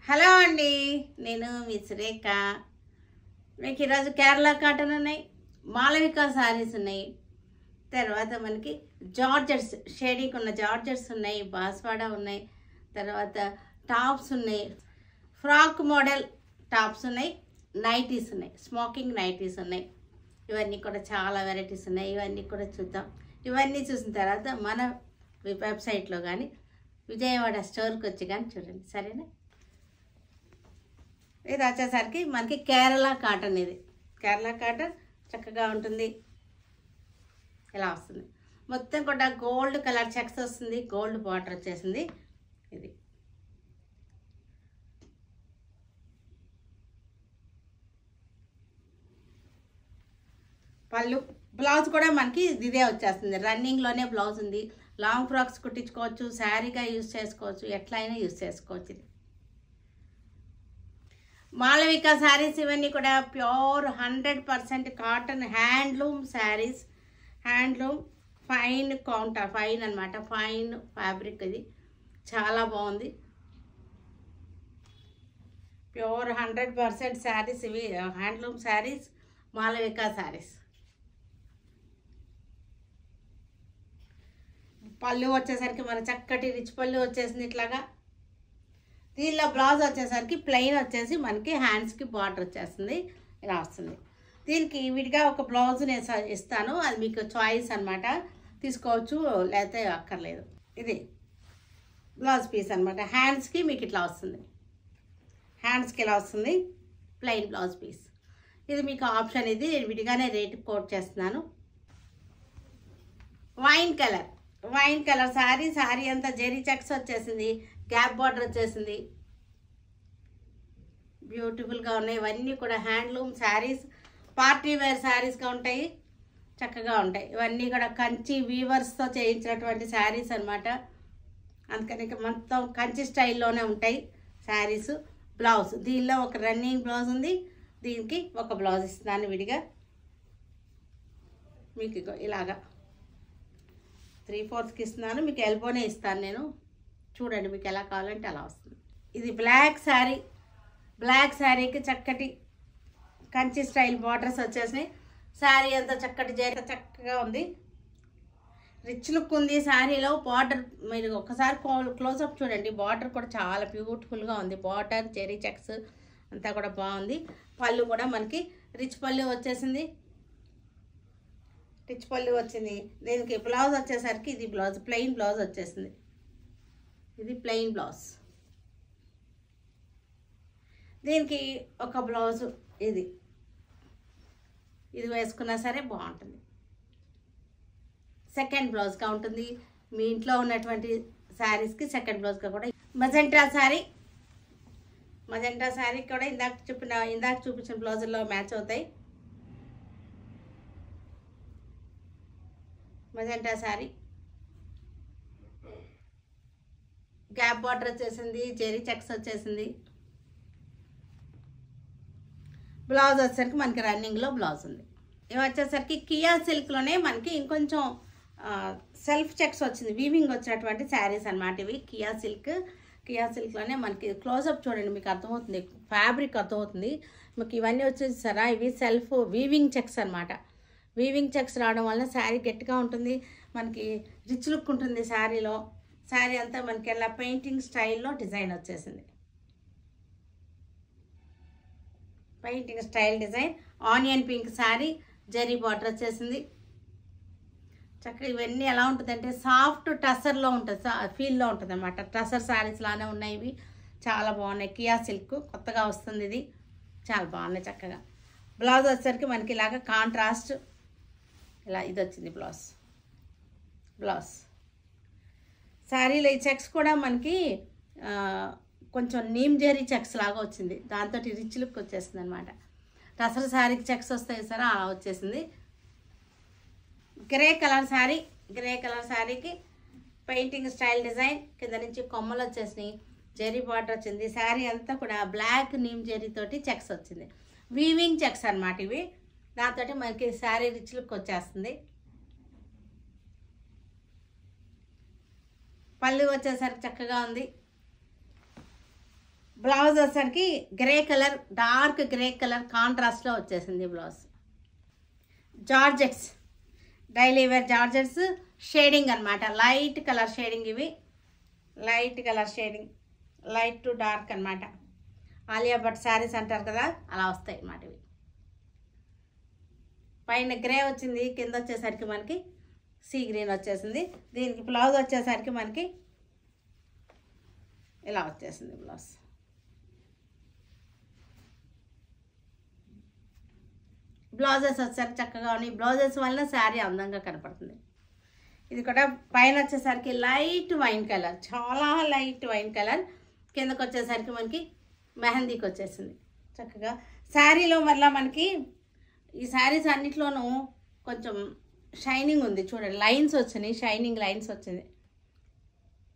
Hello అండి, నేను మీ సురేఖ. మీకు ఈరోజు కేరళ కాటన్ ఉన్నాయి, మాలవిక సారీస్ ఉన్నాయి, తర్వాత మనకి జార్జెట్స్ షేడింగ్ ఉన్న జార్జెట్స్ ఉన్నాయి, బాస్వాడా ఉన్నాయి, తర్వాత టాప్స్ ఉన్నాయి, ఫ్రాక్ మోడల్ టాప్స్ ఉన్నాయి, నైటీస్ ఉన్నాయి, స్మోకింగ్ నైటీస్ ఉన్నాయి. ఇవన్నీ కూడా చాలా వెరైటీస్ ఉన్నాయి. ఇవన్నీ కూడా చూద్దాం. ఇవన్నీ చూసిన తర్వాత మన వెబ్సైట్లో కానీ విజయవాడ స్టోర్కి వచ్చి కానీ చూడండి, సరేనా? ఇది వచ్చేసరికి మనకి కేరళ కాటన్. ఇది కేరళ కాటన్ చక్కగా ఉంటుంది. ఇలా వస్తుంది, మొత్తం కూడా గోల్డ్ కలర్ చెక్స్ వస్తుంది, గోల్డ్ బార్డర్ వచ్చేసింది. ఇది పళ్ళు. బ్లౌజ్ కూడా మనకి ఇదే వచ్చేస్తుంది, రన్నింగ్లోనే బ్లౌజ్ ఉంది. లాంగ్ ఫ్రాక్స్ కుట్టించుకోవచ్చు, శారీగా యూజ్ చేసుకోవచ్చు, ఎట్లయినా యూజ్ చేసుకోవచ్చు. ఇది మాలవిక శారీస్. ఇవన్నీ కూడా pure 100% cotton handloom saris. Handloom fine counter, fine అనమాట, ఫైన్ ఫ్యాబ్రిక్. ఇది చాలా బాగుంది. ప్యూర్ 100% శారీస్ ఇవి, హ్యాండ్లూమ్ శారీస్, మాలవిక శారీస్. పళ్ళు వచ్చేసరికి మన చక్కటి రిచ్ పళ్ళు వచ్చేసింది ఇట్లాగా. దీనిలో బ్లౌజ్ వచ్చేసరికి ప్లెయిన్ వచ్చేసి మనకి హ్యాండ్స్కి బార్డర్ వచ్చేస్తుంది, ఇలా వస్తుంది. దీనికి విడిగా ఒక బ్లౌజ్ నేను ఇస్తాను, అది మీకు చాయిస్ అనమాట, తీసుకోవచ్చు లేకపోతే అక్కర్లేదు. ఇది బ్లౌజ్ పీస్ అనమాట. హ్యాండ్స్కి మీకు ఇట్లా వస్తుంది, హ్యాండ్స్కి ఇలా వస్తుంది ప్లెయిన్ బ్లౌజ్ పీస్. ఇది మీకు ఆప్షన్. ఇది నేను విడిగానే రేట్ కోట్ చేస్తున్నాను. Wine colour, wine colour sari. Sari అంతా జెరీ చెక్స్ వచ్చేసింది, గ్యాప్ బార్డర్ వచ్చేసింది, బ్యూటిఫుల్గా ఉన్నాయి. ఇవన్నీ కూడా హ్యాండ్లూమ్ శారీస్, పార్టీ వేర్ శారీస్గా ఉంటాయి, చక్కగా ఉంటాయి. ఇవన్నీ కూడా కంచి వీవర్స్తో చేయించినటువంటి శారీస్ అనమాట. అందుకని మొత్తం కంచి స్టైల్లోనే ఉంటాయి శారీస్. బ్లౌజ్ దీనిలో ఒక రన్నింగ్ బ్లౌజ్ ఉంది, దీనికి ఒక బ్లౌజ్ ఇస్తున్నాను విడిగా మీకు. ఇలాగా 3/4కి ఇస్తున్నాను, మీకు ఎల్బోనే ఇస్తాను నేను. చూడండి మీకు ఎలా కావాలంటే అలా వస్తుంది. ఇది బ్లాక్ శారీ. బ్లాక్ శారీకి చక్కటి కంచి స్టైల్ బార్డర్స్ వచ్చేసినాయి. శారీ అంతా చక్కటి జరీ చక్కగా ఉంది, రిచ్ లుక్ ఉంది శారీలో. బార్డర్ మీరు ఒకసారి క్లోజప్ చూడండి, బార్డర్ కూడా చాలా బ్యూటిఫుల్గా ఉంది. బార్డర్ జరీ చెక్స్ అంతా కూడా బాగుంది. పళ్ళు కూడా మనకి రిచ్ పళ్ళు వచ్చేసింది, రిచ్ పళ్ళు వచ్చింది. దీనికి బ్లౌజ్ వచ్చేసరికి ఇది బ్లౌజ్ ప్లెయిన్ బ్లౌజ్ వచ్చేసింది. ఇది ప్లెయిన్ బ్లౌజ్. దీనికి ఒక బ్లౌజు ఇది వేసుకున్నా సరే బాగుంటుంది. సెకండ్ బ్లౌజ్గా ఉంటుంది. మీ ఇంట్లో ఉన్నటువంటి శారీస్కి సెకండ్ బ్లౌజ్గా కూడా. మజెంటా శారీ. మజెంటా శారీ కూడా ఇందాక చూపించిన బ్లౌజుల్లో మ్యాచ్ అవుతాయి. మజెంటా శారీ, గ్యాప్ బార్డర్ వచ్చేసింది, జెరీ చెక్స్ వచ్చేసింది. బ్లౌజ్ వచ్చేసరికి మనకి రన్నింగ్లో బ్లౌజ్ ఉంది. ఇవి వచ్చేసరికి కియా సిల్క్లోనే మనకి ఇంకొంచెం సెల్ఫ్ చెక్స్ వచ్చింది, వీవింగ్ వచ్చినటువంటి శారీస్ అనమాట ఇవి. కియా సిల్క్లోనే మనకి క్లోజప్ చూడండి, మీకు అర్థమవుతుంది, ఫ్యాబ్రిక్ అర్థమవుతుంది మీకు. ఇవన్నీ వచ్చేసి సరా ఇవి సెల్ఫ్ వీవింగ్ చెక్స్ అనమాట. వీవింగ్ చెక్స్ రావడం వల్ల శారీ గట్టిగా ఉంటుంది, మనకి రిచ్ లుక్ ఉంటుంది శారీలో. శారీ అంతా మనకి ఎలా పెయింటింగ్ స్టైల్లో డిజైన్ వచ్చేసింది, painting style design. Onion pink sari, zari border వచ్చేసింది చక్కగా. ఇవన్నీ ఎలా ఉంటుందంటే సాఫ్ట్ టసర్లో ఉంటుంది, ఫీల్లో ఉంటుంది అనమాట. టసర్ శారీస్ లానే ఉన్నాయి ఇవి, చాలా బాగున్నాయి. కియా సిల్క్ కొత్తగా వస్తుంది, ఇది చాలా బాగున్నాయి చక్కగా. బ్లౌజ్ వచ్చేసరికి మనకి ఇలాగ కాంట్రాస్ట్ ఇలా ఇది వచ్చింది బ్లౌజ్. శారీలో ఈ చెక్స్ కూడా మనకి కొంచెం నీమ్ జరీ చెక్స్ లాగా వచ్చింది, దాంతో రిచ్ లుక్ వచ్చేసింది అనమాట. టసర్ శారీకి చెక్స్ వస్తాయి సార్, అలా వచ్చేసింది. Grey colour sari. Grey colour శారీకి పెయింటింగ్ స్టైల్ డిజైన్, కింద నుంచి కొమ్మలు వచ్చేసినాయి, జరీ బార్డర్ వచ్చింది. శారీ అంతా కూడా బ్లాక్ నీమ్ జరీ తోటి చెక్స్ వచ్చింది, వీవింగ్ చెక్స్ అనమాట ఇవి. దాంతో మనకి శారీ రిచ్ లుక్ వచ్చేస్తుంది. పళ్ళు వచ్చేసరికి చక్కగా ఉంది. బ్లౌజ్ వచ్చేసరికి grey colour, dark grey colour కాంట్రాస్ట్లో వచ్చేసింది blouse. Georgettes, daily wear georgettes shading అనమాట, లైట్ కలర్ షేడింగ్. ఇవి light colour shading, light to dark అనమాట. ఆలియా భట్ శారీస్ అంటారు కదా, అలా వస్తాయి అన్నమాట. ఇవి పైన గ్రే వచ్చింది, కింద వచ్చేసరికి మనకి సీ గ్రీన్ వచ్చేసింది. దీనికి బ్లౌజ్ వచ్చేసరికి మనకి ఇలా వచ్చేసింది బ్లౌజ్. బ్లౌజెస్ వచ్చేసరికి చక్కగా ఉన్నాయి. బ్లౌజెస్ వల్ల శారీ అందంగా కనపడుతుంది. ఇది కూడా పైన వచ్చేసరికి లైట్ వైన్ కలర్, చాలా లైట్ వైన్ కలర్. కిందకు వచ్చేసరికి మనకి మెహందీకి వచ్చేసింది చక్కగా. శారీలో మళ్ళీ మనకి ఈ శారీస్ అన్నిట్లోనూ కొంచెం షైనింగ్ ఉంది చూడండి, లైన్స్ వచ్చినాయి, షైనింగ్ లైన్స్ వచ్చింది.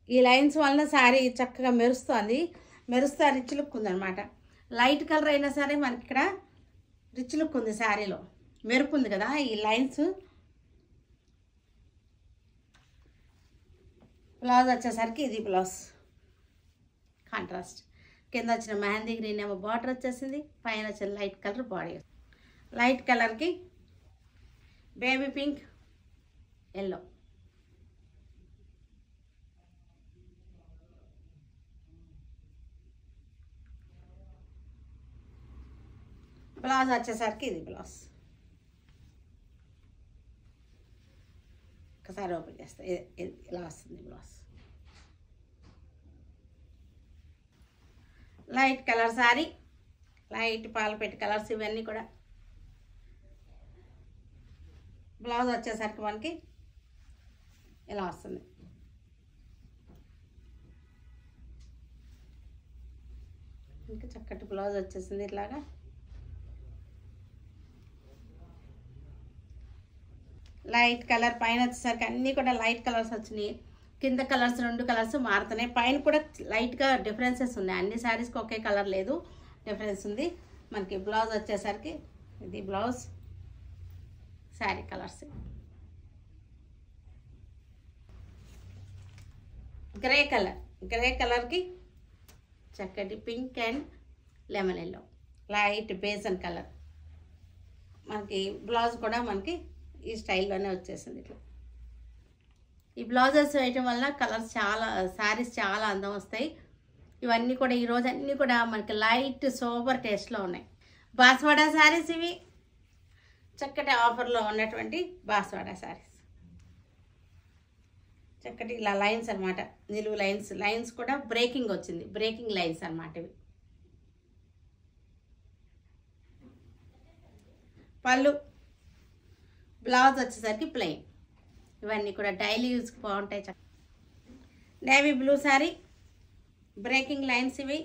ఈ లైన్స్ వలన శారీ చక్కగా మెరుస్తుంది, రిచ్ లుక్ ఉందన్నమాట. లైట్ కలర్ అయినా సరే మనకి ఇక్కడ రిచ్ లుక్ ఉంది, శారీలో మెరుపు ఉంది కదా ఈ లైన్స్. బ్లౌజ్ వచ్చేసరికి ఇది బ్లౌజ్ కాంట్రాస్ట్. కింద వచ్చిన మెహందీ గ్రీన్ ఏమో బార్డర్ వచ్చేసింది, పైన వచ్చిన లైట్ కలర్ బాడీ. లైట్ కలర్కి బేబీ పింక్, ఎల్లో. బ్లౌజ్ వచ్చేసరికి ఇది బ్లౌజ్. ఒకసారి ఓపెన్ చేస్తే ఇలా వస్తుంది blouse. Light colour sari, light పాలపెట్టి కలర్స్ ఇవన్నీ కూడా. బ్లౌజ్ వచ్చేసరికి మనకి ఇలా వస్తుంది. ఇంకా చక్కటి బ్లౌజ్ వచ్చేసింది ఇట్లాగా. లైట్ కలర్ పైన వచ్చేసరికి అన్నీ కూడా లైట్ కలర్స్ వచ్చినాయి. కింద కలర్స్ 2 కలర్స్ మారుతున్నాయి. పైన కూడా లైట్గా డిఫరెన్సెస్ ఉన్నాయి. అన్ని శారీస్కి ఒకే కలర్ లేదు, డిఫరెన్స్ ఉంది. మనకి బ్లౌజ్ వచ్చేసరికి ఇది blouse, sari colours. Grey colour, grey కలర్కి చక్కటి pink and lemon yellow, light besan colour. మనకి బ్లౌజ్ కూడా మనకి ఈ స్టైల్లోనే వచ్చేసింది ఇట్లా. ఈ బ్లౌజెస్ వేయటం వల్ల కలర్స్ చాలా, శారీస్ చాలా అందం వస్తాయి. ఇవన్నీ కూడా ఈరోజు అన్నీ కూడా మనకి లైట్ సోబర్ టేస్ట్లో ఉన్నాయి. బాస్వాడా శారీస్ ఇవి, చక్కటి ఆఫర్లో ఉన్నటువంటి బాస్వాడా శారీస్. చక్కటి ఇలా లైన్స్ అనమాట, నిలువు లైన్స్, లైన్స్ కూడా బ్రేకింగ్ వచ్చింది, బ్రేకింగ్ లైన్స్ అనమాట ఇవి. పళ్ళు, బ్లౌజ్ వచ్చేసరికి ప్లెయిన్. ఇవన్నీ కూడా డైలీ యూజ్కి బాగుంటాయి. Navy blue sari, breaking lines ఇవి.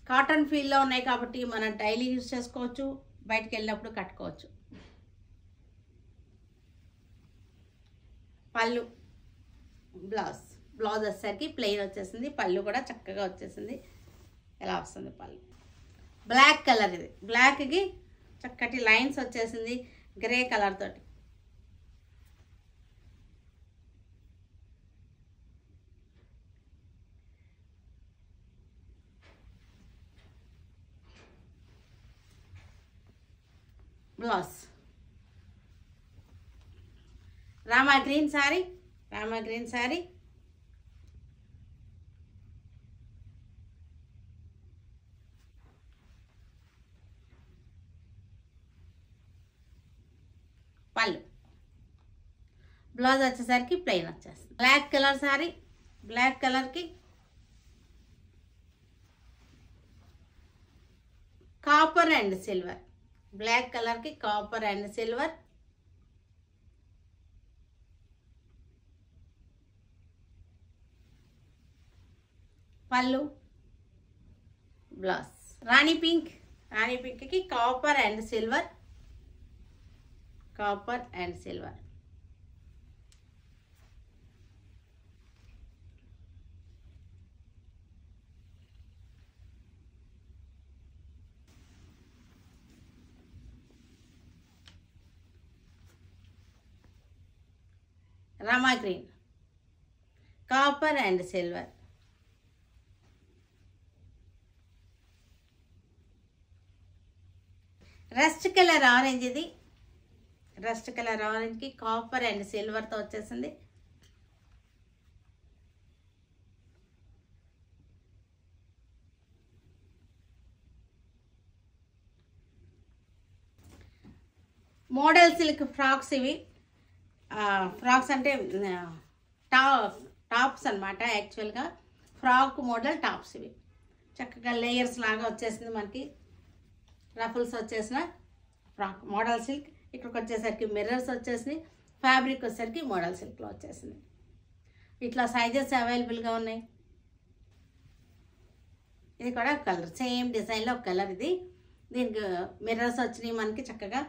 కాటన్ ఫీల్లో ఉన్నాయి కాబట్టి మనం డైలీ యూజ్ చేసుకోవచ్చు, బయటికి వెళ్ళినప్పుడు కట్టుకోవచ్చు. పళ్ళు, బ్లౌజ్, బ్లౌజ్ వచ్చేసరికి ప్లెయిన్ వచ్చేసింది, పళ్ళు కూడా చక్కగా వచ్చేసింది. ఎలా వస్తుంది పళ్ళు. బ్లాక్ కలర్, ఇది బ్లాక్కి చక్కటి లైన్స్ వచ్చేసింది గ్రే కలర్ తోటి. Blouse Rama green sari, Rama green sari. పళ్ళు, బ్లౌజ్ వచ్చేసరికి ప్లెయిన్ వచ్చేస్తుంది. బ్లాక్ కలర్ శారీ, బ్లాక్ కలర్కి కాపర్ అండ్ సిల్వర్, బ్లాక్ కలర్కి కాపర్ అండ్ సిల్వర్. పళ్ళు, బ్లౌజ్ రాణి పింక్, రాణి పింక్కి copper and silver, copper and silver. Rama green, copper and silver. Rust colour orange, ఇది rust colour ఆరెంజ్కి copper and సిల్వర్తో వచ్చేసింది. మోడల్ సిల్క్ ఫ్రాక్స్ ఇవి. Frocks అంటే టాప్స్ అనమాట. యాక్చువల్గా ఫ్రాక్ మోడల్ టాప్స్ ఇవి. చక్కగా లేయర్స్ లాగా వచ్చేసింది మనకి. రఫుల్స్ వచ్చేసిన ఫ్రాక్ మోడల్ సిల్క్. ఇక్కడికి వచ్చేసరికి మిర్రర్స్ వచ్చేసినాయి. ఫ్యాబ్రిక్ వచ్చేసరికి మోడల్ సిల్క్లో వచ్చేసింది. ఇట్లా సైజెస్ అవైలబుల్గా ఉన్నాయి. ఇది కూడా కలర్ సేమ్ డిజైన్లో ఒక కలర్. ఇది దీనికి మిర్రర్స్ వచ్చినాయి మనకి. చక్కగా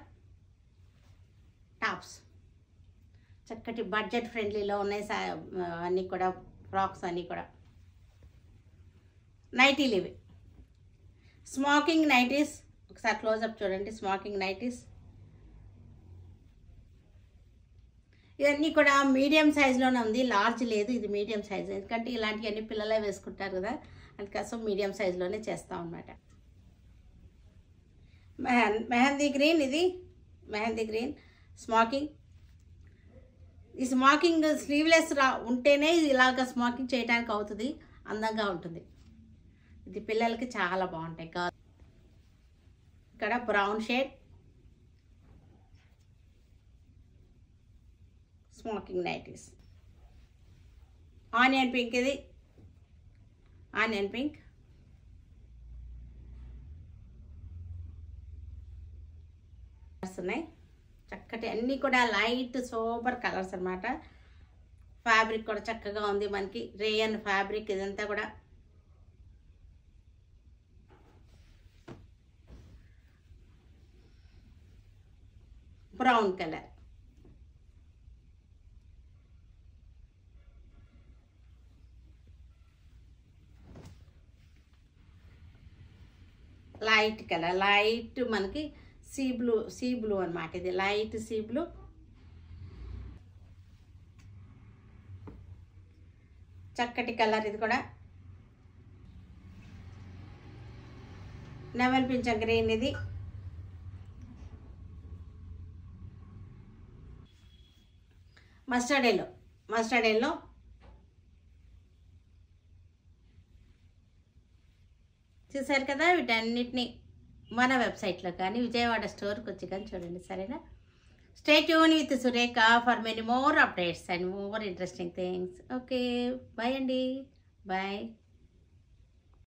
టాప్స్ చక్కటి బడ్జెట్ ఫ్రెండ్లీలో ఉన్నాయి అన్నీ కూడా. ఫ్రాక్స్ అన్నీ కూడా. నైటీలు ఇవి స్మోకింగ్ నైటీస్. ఒకసారి క్లోజప్ చూడండి. స్మోకింగ్ నైటీస్ ఇవన్నీ కూడా మీడియం సైజులోనే ఉంది. లార్జ్ లేదు, ఇది మీడియం సైజు. ఎందుకంటే ఇలాంటివన్నీ పిల్లలే వేసుకుంటారు కదా, అందుకోసం మీడియం సైజులోనే చేస్తాం అన్నమాట. మెహందీ గ్రీన్, ఇది మెహందీ గ్రీన్ స్మోకింగ్. ఈ స్మోకింగ్ స్లీవ్లెస్ ఉంటేనే ఇలాగ స్మోకింగ్ చేయడానికి అవుతుంది, అందంగా ఉంటుంది. ఇది పిల్లలకి చాలా బాగుంటాయి. ఇక్కడ brown shade smoking nighties. Onion pink, ఇది ఆనియన్ పింక్. ఉన్నాయి చక్కటి అన్నీ కూడా లైట్ సూపర్ కలర్స్ అన్నమాట. ఫ్యాబ్రిక్ కూడా చక్కగా ఉంది మనకి. రేయన్ ఫ్యాబ్రిక్ ఇదంతా కూడా. Brown colour, light colour, light మనకి సీ బ్లూ అనమాట. ఇది లైట్ సీ బ్లూ. చక్కటి కలర్ ఇది కూడా. నెమల్ పింఛం గ్రీన్, ఇది మస్టర్డ్ ఎల్లో. చూసారు కదా, వీటన్నిటిని మన వెబ్సైట్లో కానీ విజయవాడ స్టోర్కి వచ్చి కానీ చూడండి, సరేనా? Stay tune with Surekha for many more updates and more interesting things. Okay, bye అండి, బాయ్.